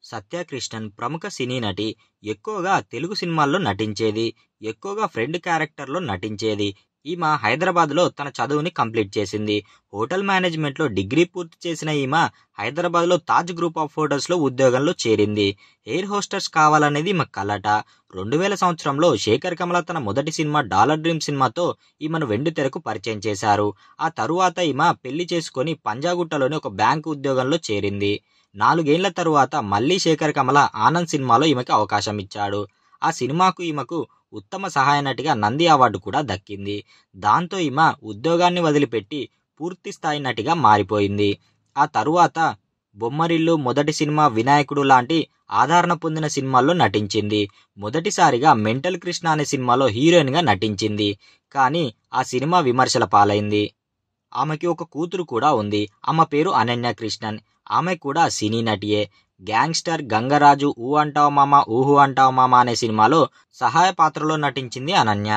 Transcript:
సత్యకృష్ణన్ ప్రముఖ సినీ నటి. ఎక్కువగా తెలుగు సినిమాల్లో నటించేది. ఎక్కువగా ఫ్రెండ్ క్యారెక్టర్లో నటించేది. ఈమె హైదరాబాద్లో తన చదువుని కంప్లీట్ చేసింది. హోటల్ మేనేజ్మెంట్లో డిగ్రీ పూర్తి చేసిన ఈమె హైదరాబాద్లో తాజ్ గ్రూప్ ఆఫ్ హోటల్స్లో ఉద్యోగంలో చేరింది. ఎయిర్ హోస్టెస్ కావాలనేది ఈమె కలట. 2000 సంవత్సరంలో శేఖర్ కమల తన మొదటి సినిమా డాలర్ డ్రీమ్ సినిమాతో ఈమెను వెండితెరకు పరిచయం చేశారు. ఆ తరువాత ఈమె పెళ్లి చేసుకుని పంజాగుట్టలోని ఒక బ్యాంకు ఉద్యోగంలో చేరింది. 4 ఏళ్ల తరువాత మళ్లీ శేఖర్ కమల ఆనంద్ సినిమాలో ఈమెకి అవకాశం ఇచ్చాడు. ఆ సినిమాకు ఈమెకు ఉత్తమ సహాయ నటిగా నంది అవార్డు కూడా దక్కింది. దాంతో ఈమె ఉద్యోగాన్ని వదిలిపెట్టి పూర్తి స్థాయి నటిగా మారిపోయింది. ఆ తరువాత బొమ్మరిల్లు, మొదటి సినిమా వినాయకుడు లాంటి ఆదరణ పొందిన సినిమాల్లో నటించింది. మొదటిసారిగా మెంటల్ కృష్ణ అనే సినిమాలో హీరోయిన్గా నటించింది. కానీ ఆ సినిమా విమర్శల పాలైంది. ఆమెకి ఒక కూతురు కూడా ఉంది. ఆమె పేరు అనన్య కృష్ణన్. ఆమె కూడా సినీ నటియే. గ్యాంగ్స్టర్ గంగరాజు, ఊ అంటావు మామ ఊహు అంటావు మామ అనే సినిమాలో సహాయ పాత్రలో నటించింది అనన్య.